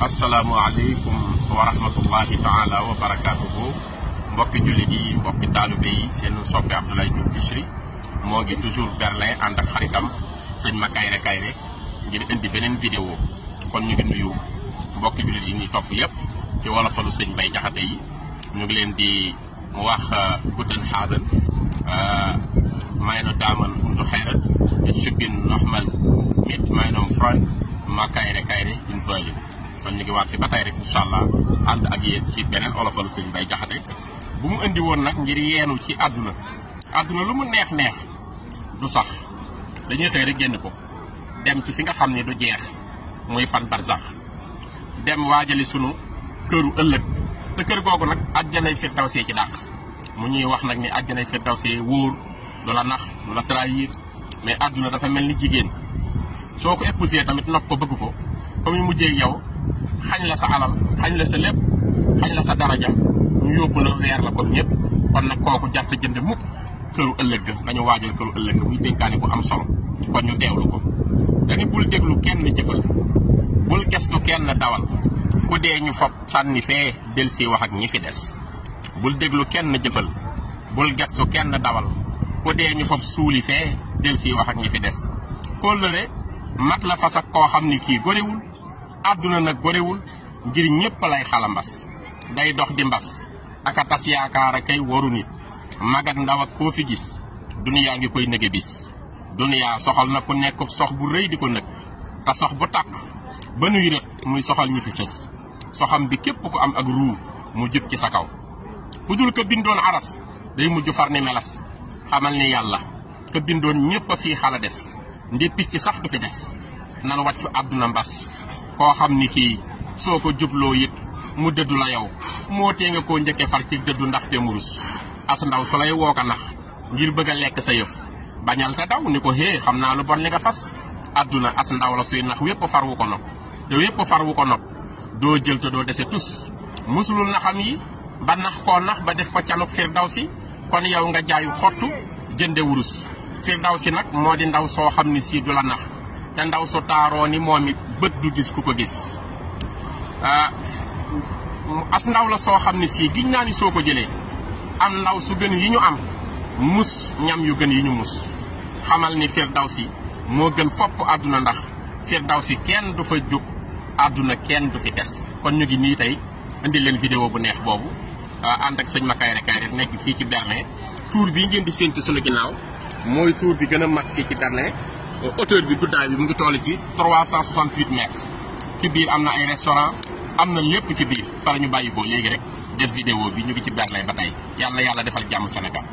asalaamaaleykum wa rahmatullahi taala wa barakaatuhu mbokki jullit yi mbokki taalibe yi seen soppe Abdoulaye Diop Bichri moo ngi toujours Berlin ànd ak xaritam sëñ ma Kayre ngir indi beneen vidéo kon ñu ngi nuyu mbokki jullit yi ñuy topp yëpp ci wolofalu sëñ Bay Jaxate yi ñu ngi leen di wax guten Abend meine Damen und Herren, ich bin nochmal mit meinem Freund ma Kayre in Berlin kon ñu ngi waat fi ba tey rek incha allah ànd ak yéen ci beneen olofalu sëñ Bay Jaxate bu mu indi woon nag ngir yeenu ci àdduna lu mu neex du sax dañuy xëy rek génn ko dem ci fi nga xam ne du jeex muy fan barzax dem waajali sunu këru ëllëg te kër googu nag àjjanay firdawsi ci dàq mu ñuy wax nag ni àjjanay firdawsi wóor du la nax du la trahir mais àdduna dafa mel ni jigéen soo ko épousé tamit nopp ko bëgg ko fa muy mujjee yow xañ la sa alal xañ la sa lépp xañ la sa daraja ñu yóbbu la weer la comme ñëpp kon nag kooku jart jënd mukk këru ëllëg ga dañu waajal këru ëllëg ga muy dénkaane bu am solo kon ñu teewlu ko dañu bul déglu kenn jëfal bul gestu kenn dawal ku dee ñu fob sànni fee del si wax ak ñi fi des bul déglu kenn jëfal bul gestu kenn dawal ku dee ñu fob suuli fee del si wax ak ñi fi des kóllëre mat la fas ak koo xam ni kii gorewul àdduna nag gorewul ngir ñépp lay xalambas day dox di mbas aka tas yaakaar a kay waru nit mag ak ndaw ak koo fi gis duniyaa ngi koy nëge bis duniyaa soxal na ku nekk sox bu rëy di ko nëg te sox bu tàkk ba nuy rët muy soxal ñi fi sës soxam bi képp ku am ak ruu mu jëp ci sa kaw ku dul ka bindoon aras day mujj far ni melas xamal ni yàlla ka bindoon ñépp a fii xala des ndéppi ci sax du fi des nan wàccu àdduna mbas koo xam ni kii soo ko jubloo it mu dëddu la yow moo tee nga koo njëkke far ci dëddu ndaxte mu rus as ndaw su lay woo ko nax ngir bëgg a lekk sa yëf bañal te daw ni ko hee xam naa lu bon li nga fas àdduna as ndaw la suy nax wépp far wu ko nopp te wépp far wu ko nopp doo jël te doo dese tus musulul naxam yi ba nax koo nax ba def ko canuk firdawsi kon yow nga jaayu xottu jënde wurus firdawsi nag moo di ndaw soo xam ni sii du la nax te ndaw su taaroo ni moom it bët du gis ku ko gis as ndaw la soo xam ne sii giñ naa ni soo ko jëlee am ndaw su gën yi ñu am mus ñam yu gën yi ñu mus xamal ni firdawsi moo gën fopp àdduna ndax firdawsi kenn du fa jóg àdduna kenn du fi des kon ñu ngi nii tey indi leen vidéo bu neex boobu ànd ak sëñ ma Kayre nekk fii ci Berlin tour bii ngeen di séen ci sunu ginnaaw mooy tour bi gën a mag fii ci Berlin hauteur bi guddaay bi mu ngi toll ci 368 mètres ci biir am na ay restaurant am na lépp ci biir fa la ñu bàyyi ko léegi rek def vidéo bi ñu ngi ci Berlin ba tey yàlla defal jàmm Sénégal